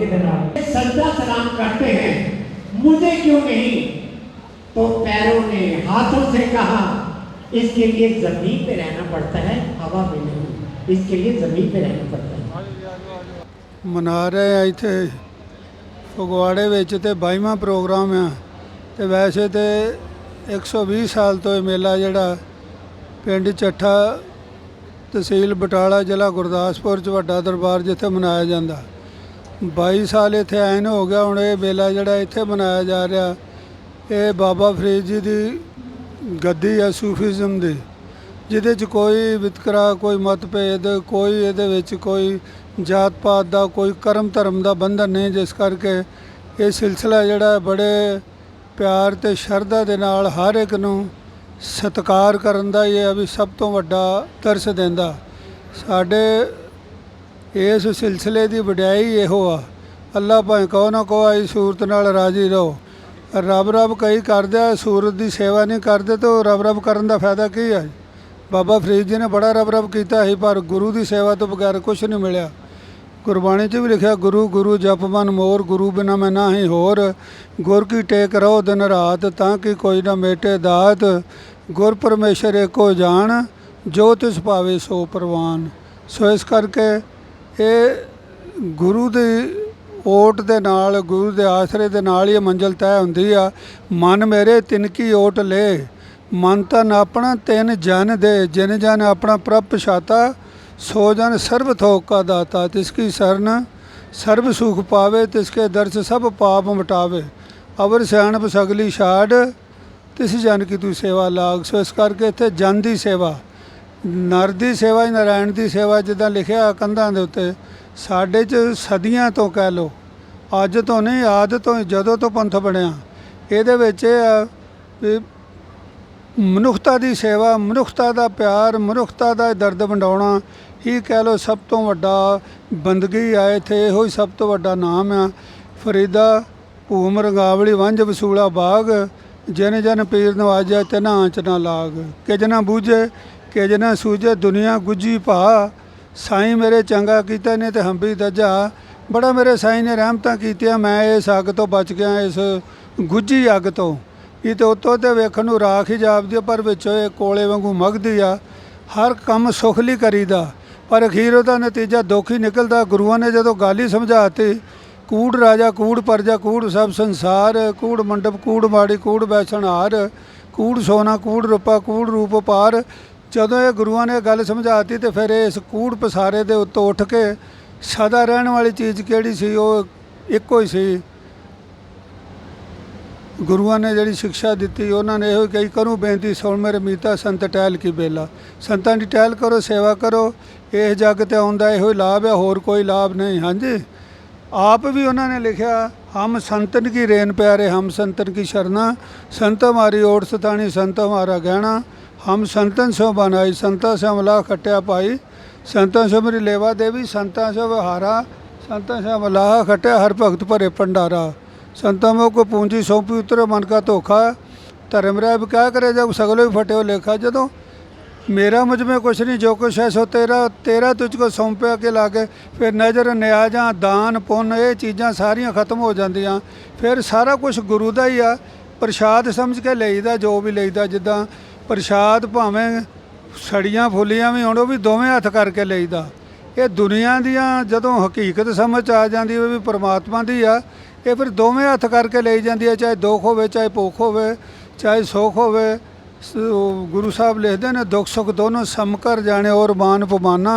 के नाम सजदा सलाम करते हैं, मुझे क्यों नहीं? तो पैरों ने हाथों से कहा, इसके लिए जमीन पे रहना पड़ता है, हवा में नहीं। इसके लिए जमीन पे रहना पड़ता है। मना रहे हैं इत्थे फगवाड़े विच ते 22वां प्रोग्राम है। ते वैसे तो 120 साल तो ये मेला जिहड़ा पिंड ਚੱਠਾ तहसील बटाला जिला गुरदासपुर च वड्डा दरबार जिथे मनाया जाता। 22 साल इत्थे ऐन हो गया। हुण ये मेला जिहड़ा इत्थे मनाया जा रहा, ये बाबा फरीद जी की गद्दी है सूफीज़म की, जिहदे च कोई वितकरा, कोई मतभेद, कोई इहदे विच कोई जात पात का, कोई कर्म धर्म का बंधन नहीं। जिस करके ये सिलसिला जिहड़ा बड़े प्यार ते शरधा दे नाल हर एक नूं सत्कार करन दा ये भी सब तो वड्डा दर्श देंदा। साडे इस सिलसिले की वड्याई इहो आ, अल्लाह भावें कहो ना कहो आई सूरत नाल राजी रहो। रब रब कई करदे आ, सूरत की सेवा नहीं करते तो रब रब करन दा फायदा की है? बाबा फरीद जी ने बड़ा रब रब किया ही, पर गुरु की सेवा तो बगैर कुछ नहीं मिलिया। गुरबाणी च भी लिखा, गुरु गुरु जप मन मोर, गुरु बिना मैं ना ही होर। गुर की टेक रहो दिन रात, ताकि कोई ना मेटे दात। गुर परमेश्वर एको जान, जो तिस पावे सो परवान। सो इस करके ये गुरु की ओट दे नाल, गुरु के आसरे दे नाल ही मंजिल तय होंदी आ। मन मेरे तिनकी ओट ले, मन तन अपना तिन जन दे। जिन जन अपना प्रभ पछाता, सो जन सर्व थोक का दाता। तिसकी शरण सर्व सुख पावे, तिसके दर्श सब पाप मिटावे। अवर सियाणप सगली छाड़, तिस जन की तू सेवा लाग। सो इस करके इत्थे जन की सेवा, नर की सेवा, नारायण की सेवा जिद्दां लिखिया कंधां दे उत्ते, साडे च सदियां तो कह लो, अज तो नहीं आद तो जदों तो पंथ बनिया। इहदे विच भी मनुखता की सेवा, मनुखता का प्यार, मनुखता का दर्द वंडाउणा ही कह लो सब तो वड्डा बंदगी आए थे। इहो ही सब तो वड्डा नाम आ। फरीदा भूम रंगावली वंज वसूला बाग, जिन जन पीर नवाजा तिना आंच ना लाग। किज ना बूझे किज ना सूझे, दुनिया गुज्जी भा। साईं मेरे चंगा कीता ने ते हंबी दजा, बड़ा मेरे साईं ने रहमतां कीतियां, मैं इस अग तो बच गया, इस गुज्जी अग तो। ये तो उत्तों तो वेखण नूं राख ही जापदी है, पर विचों ये कोले वांगू मगदी आ। हर काम सुख लई करीदा, पर अखीर उहदा नतीजा दुख ही निकलदा। गुरुआं ने जदों गल ही समझाती, कूड़ राजा कूड़ प्रजा कूड़ सब संसार, कूड़ मंडप कूड़ माड़ी कूड़ बैसण हार, कूड़ सोना कूड़ रुपा कूड़ रूप पार। जदों ये गुरुआं ने गल समझाती तो फिर इस कूड़ पसारे दे उत्तों उठ के सदा रहण वाली चीज़ किहड़ी सी? वो इक्को ही सी। गुरुआं ने जिहड़ी शिक्षा दी, उन्होंने यो कही, करूँ बेनती सुण मेरे मीता, संत टहल की बेला। संतां दी टहल करो, सेवा करो, इस जग ते आउंदा इहो लाभ है, होर कोई लाभ नहीं। हाँ जी, आप भी उन्होंने लिखा, हम संतन की रेन प्यारे, हम संतन की शरणा। संत हमारी ओट सताणी, संत हमारा गहना। हम संतन सो बनाई, संता से अमला खट्या पाई। संतां से मेरी लेवा देवी, संतां से विहारा। संतां से अमलाह खट्या, हर भगत भरे भंडारा। संतां में को पूंजी सौंपी, उतरे मन का धोखा। धर्म रह क्या करे जब सगलों ही फटे हो लेखा। जदों मेरा मुझ में कुछ नहीं, जो कुछ है सो तेरा, तेरा तुझको सौंपया के लागे। फिर नज़र न्याजा दान पुन ये चीज़ां सारियां खत्म हो जांदियां। फिर सारा कुछ गुरु का ही आ। प्रशाद समझ के लईदा, जो भी लईदा। जिद्दां प्रशाद भावें सड़ियां फुलियां भी होण, भी दोवें हत्थ करके लईदा। ये दुनिया दियां जदों हकीकत समझ आ जाती है भी परमात्मा दी आ, ये फिर दोवें हत्थ करके ली जाती है। चाहे दुख होवे, चाहे भुख होवे, चाहे सुख होवे। गुरु साहब लिखते हैं, दुख सुख दोनों सम कर जाने, और मान पमाना।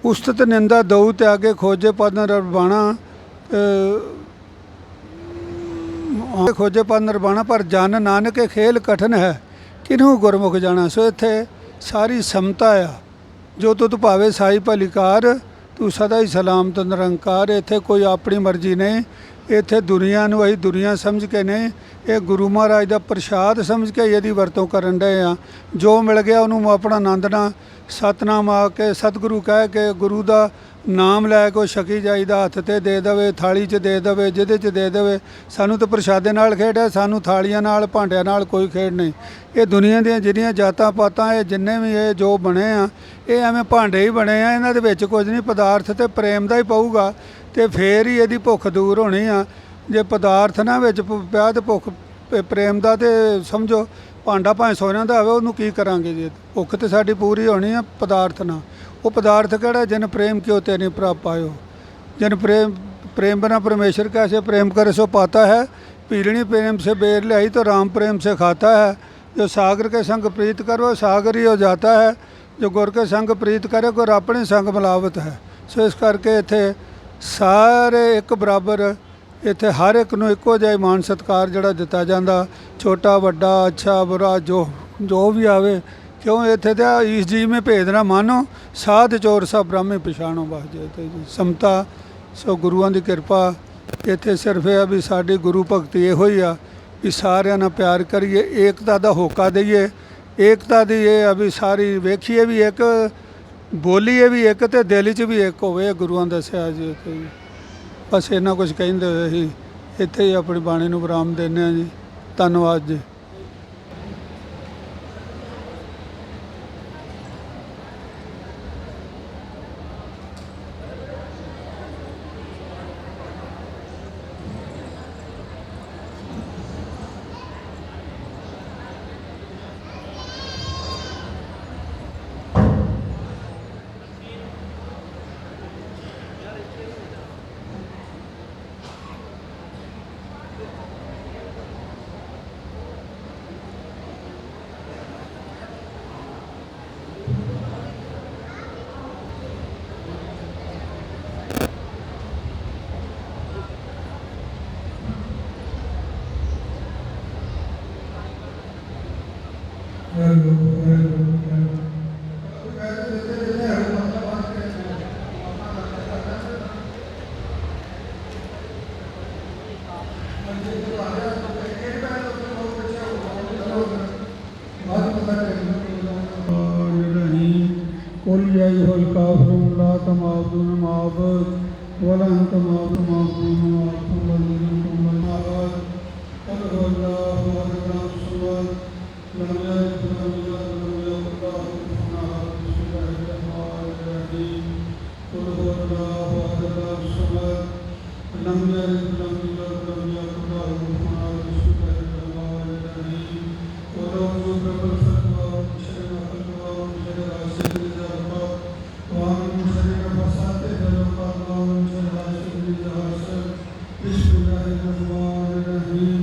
उस्तत निंदा दऊ त्यागे, खोजे पद नरबाणा। खोजे पद नरबाणा, पर जन नानक खेल कठिन है, किन्हू गुरमुख जाना। सो इत्थे सारी समता आ। जो तुत भावे साई भलीकार, तू सदा ही सलामत निरंकार। इत्थे कोई अपनी मर्जी नहीं, इत्थे दुनिया नूं असीं दुनिया समझ के नहीं, ये गुरु महाराज का प्रशाद समझ के यदि वरतों करन डे आ। जो मिल गया उन्होंने अपना आनंद ना सतनाम आके सतगुरु कह के गुरु का ਨਾਮ ਲੈ ਕੇ ਉਹ ਛਕੀ ਜਾਈਦਾ, ਹੱਥ ਤੇ ਦੇ ਦੇਵੇ, ਥਾਲੀ 'ਚ ਦੇ ਦੇਵੇ, ਜਿਹਦੇ 'ਚ ਦੇ ਦੇਵੇ। ਸਾਨੂੰ ਤਾਂ ਪ੍ਰਸ਼ਾਦੇ ਨਾਲ ਖੇਡ ਹੈ, ਸਾਨੂੰ ਥਾਲੀਆਂ ਨਾਲ ਭਾਂਡਿਆਂ ਨਾਲ ਕੋਈ ਖੇਡ ਨਹੀਂ। ਇਹ ਦੁਨੀਆ ਦੀਆਂ ਜਿਹੜੀਆਂ ਜਾਤਾਂ ਪਾਤਾਂ, ਇਹ ਜਿੰਨੇ ਵੀ ਇਹ ਜੋ ਬਣੇ ਆ, ਇਹ ਐਵੇਂ ਭਾਂਡੇ ਹੀ ਬਣੇ ਆ, ਇਹਨਾਂ ਦੇ ਵਿੱਚ ਕੁਝ ਨਹੀਂ। ਪਦਾਰਥ ਤੇ ਪ੍ਰੇਮ ਦਾ ਹੀ ਪਊਗਾ ਤੇ ਫੇਰ ਹੀ ਇਹਦੀ ਭੁੱਖ ਦੂਰ ਹੋਣੀ ਆ। ਜੇ ਪਦਾਰਥ ਨਾ ਵਿੱਚ ਪਿਆ ਤੇ ਭੁੱਖ ਪ੍ਰੇਮ ਦਾ, ਤੇ ਸਮਝੋ ਭਾਂਡਾ ਭਾਵੇਂ ਸੋਨੇ ਦਾ ਹੋਵੇ, ਉਹਨੂੰ ਕੀ ਕਰਾਂਗੇ ਜੀ। ਭੁੱਖ ਤੇ ਸਾਡੀ ਪੂਰੀ ਹੋਣੀ ਆ ਪਦਾਰਥ ਨਾਲ। वो पदार्थ कड़ा जिन प्रेम क्यों तेने प्राप पायो, जिन प्रेम बिना परमेश्वर कैसे प्रेम करे सो पाता है। पीलनी प्रेम से बेर लाई तो राम प्रेम से खाता है। जो सागर के संग प्रीत करो सागर ही हो जाता है। जो गुर के संग प्रीत करे गुर अपने संग मिलावत है। सो इस करके इत्थे सारे एक बराबर, इत्थे हर एक नूं इक्को जिहा मान सत्कार जिहड़ा दिता जांदा, छोटा वड्डा अच्छा बुरा जो भी आवे। क्यों इत्थे तो ईस जी में भेद ना मानो, साध चोर सब ब्राह्मे पछाणो। बस जे समता सो गुरुआं दी किरपा। इत्थे सिर्फ यह भी साडी गुरु भगती इहो ही आ भी सारिਆਂ ਨਾਲ प्यार करिए, एकता ਦਾ होका दईए। एकता दी ये आ भी सारी वेखीए भी एक, बोलीए भी एक, ते दिल 'ਚ भी एक होवे। गुरुआं दस्सिया जी। बस इन्ना कुछ कहिंदे होए ही इत्थे ही अपनी बाणी नूं विराम दिंदे आ जी। धन्नवाद जी। कुल जय होल काफरुम ला तमावदुन मावद वलन तमावदुन मावदुन मावद कुल हुवल्लाहु अहद समद लम यलिद वलम यूलद वलम यकुल लहु कुफुवन अहद। कुल हुवल्लाहु अहद समद लम यलिद वलम यूलद वलम यकुल लहु कुफुवन अहद। ओम प्रबल सत्व शरण अकल शरण राशि Bismillahirrahmanirrahim.